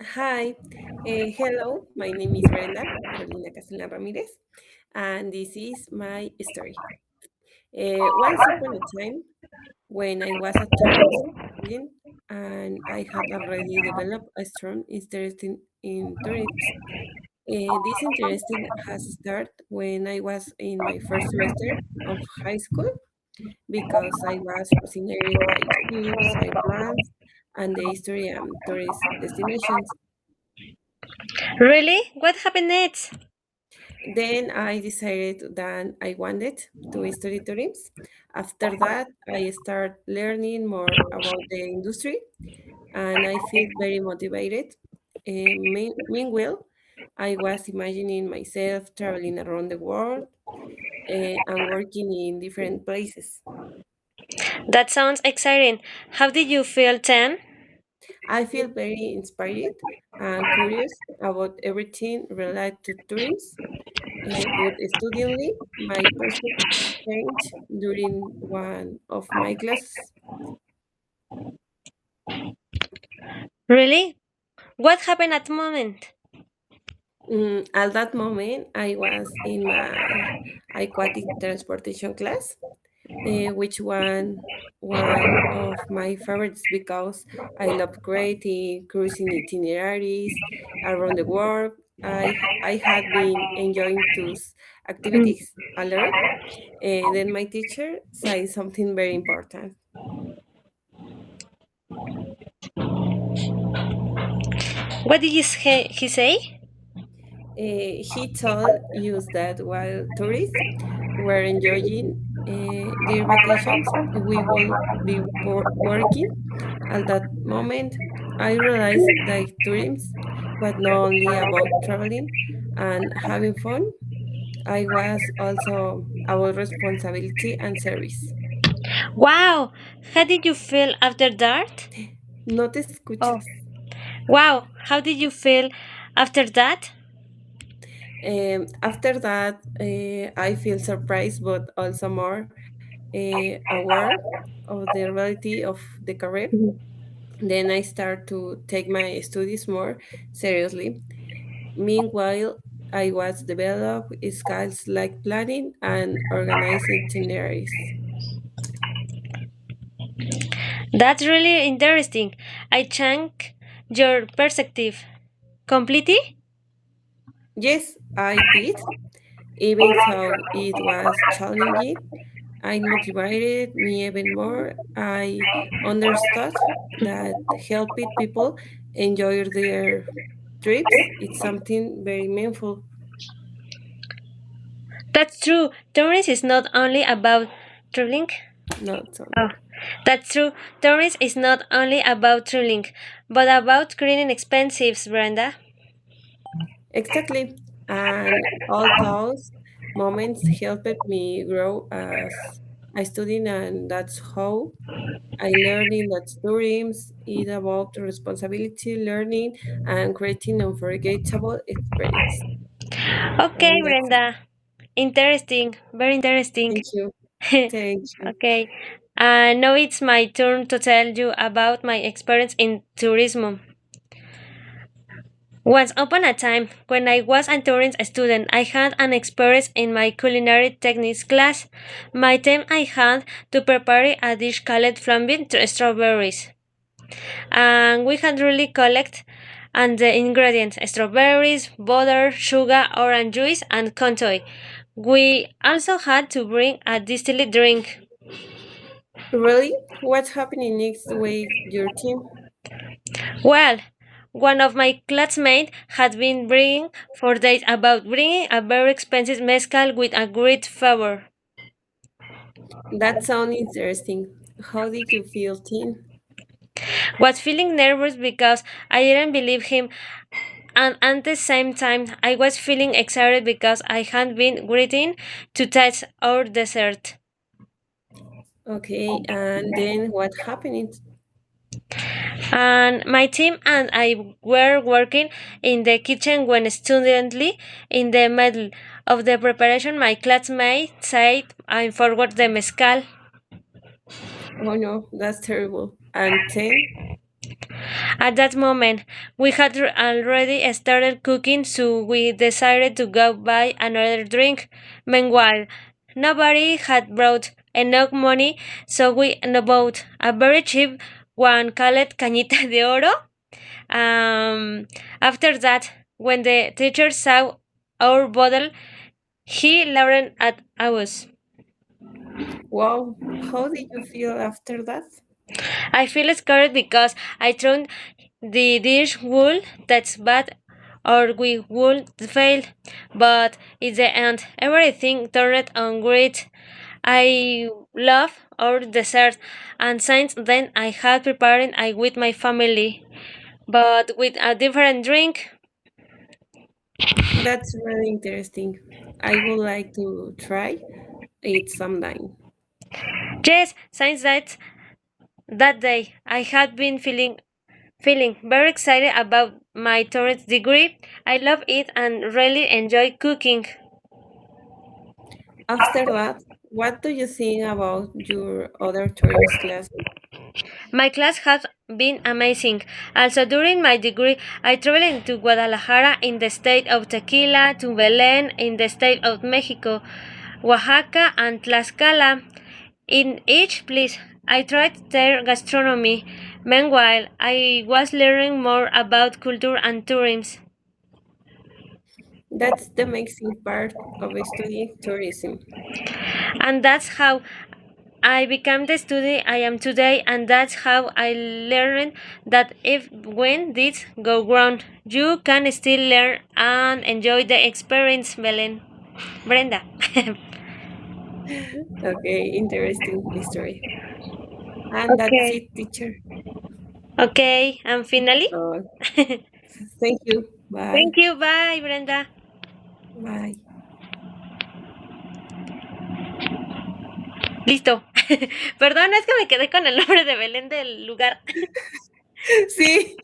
Hi, hello. My name is Brenda Carolina Castellan Ramirez, and this is my story. Once upon a time, when I was a tourism student, and I had already developed a strong interest in tourism. This interest has started when I was in my first semester of high school because I was fascinated by ships, airplanes, and the history and tourist destinations. Really? What happened next? Then I decided that I wanted to study tourism. After that, I start learning more about the industry and I feel very motivated. Meanwhile, I was imagining myself traveling around the world and working in different places. That sounds exciting. How did you feel then? I feel very inspired and curious about everything related to tourism. But studently, my perspective changed during one of my classes. Really? What happened at the moment? At that moment, I was in my aquatic transportation class, which one of my favorites because I love creating cruising itineraries around the world. I had been enjoying those activities a lot. Then my teacher said something very important. What did he say? He told us that while tourists were enjoying their vacations, we will be working. At that moment, I realized that tourism was not only about traveling and having fun, I was also about responsibility and service. Wow! How did you feel after that? No te Oh. escuchas. Wow! How did you feel after that? After that, I feel surprised but also more aware of the reality of the career. Then I start to take my studies more seriously. Meanwhile, I was develop skills like planning and organizing itineraries. That's really interesting. I changed your perspective. Completely? Yes, I did. Even though it was challenging, it motivated me even more. I understood that helping people enjoy their trips is something very meaningful. That's true. Tourism is not only about traveling. Not so. Oh, that's true. Tourism is not only about traveling, but about creating expensives, Brenda. Exactly. And all those moments helped me grow as a student, and that's how I learned in that stories is about responsibility, learning, and creating unforgettable experience. Okay, And that's it. Brenda. Interesting. Very interesting. Thank you. Thank you. Okay. Now it's my turn to tell you about my experience in tourism. Once upon a time, when I was a tourism student, I had an experience in my culinary techniques class. My time I had to prepare a dish called flambing strawberries. And we had really collect and the ingredients strawberries, butter, sugar, orange juice, and contoy. We also had to bring a distilled drink. Really? What's happening next with your team? Well, one of my classmates had been bragging for days about bringing a very expensive mezcal with a great flavor. That sounds interesting. How did you feel, team? Was feeling nervous because I didn't believe him, and at the same time, I was feeling excited because I had been waiting to taste our dessert. Okay, and then what happened? And my team and I were working in the kitchen when suddenly, in the middle of the preparation, my classmate said, "I forgot the mezcal." Oh no, that's terrible. And then? At that moment, we had already started cooking, so we decided to go buy another drink. Meanwhile, nobody had brought enough money, so we bought a very cheap one called Cañita de Oro. After that, when the teacher saw our bottle, he laughed at us. Wow, how did you feel after that? I feel scared because I thought the dish would taste bad or we would fail, but in the end, everything turned out great. I love our dessert, and since then I had prepared it with my family, but with a different drink. That's really interesting. I would like to try it sometime. Yes, since that day, I had been feeling very excited about my tourist degree. I love it and really enjoy cooking. After that, what do you think about your other tourist classes? My class has been amazing. Also, during my degree, I traveled to Guadalajara in the state of Tequila, to Belen in the state of Mexico, Oaxaca, and Tlaxcala. In each place, I tried their gastronomy. Meanwhile, I was learning more about culture and tourism. That's the amazing part of studying tourism. And that's how I became the student I am today, and that's how I learned that if when this go wrong, you can still learn and enjoy the experience, Belen. Brenda. Okay, interesting story. And that's Okay. it, teacher. Okay, and finally, So, thank you. Bye. thank you. Bye, Brenda. Bye. Listo. Perdón, es que me quedé con el nombre de Belén del lugar. Sí.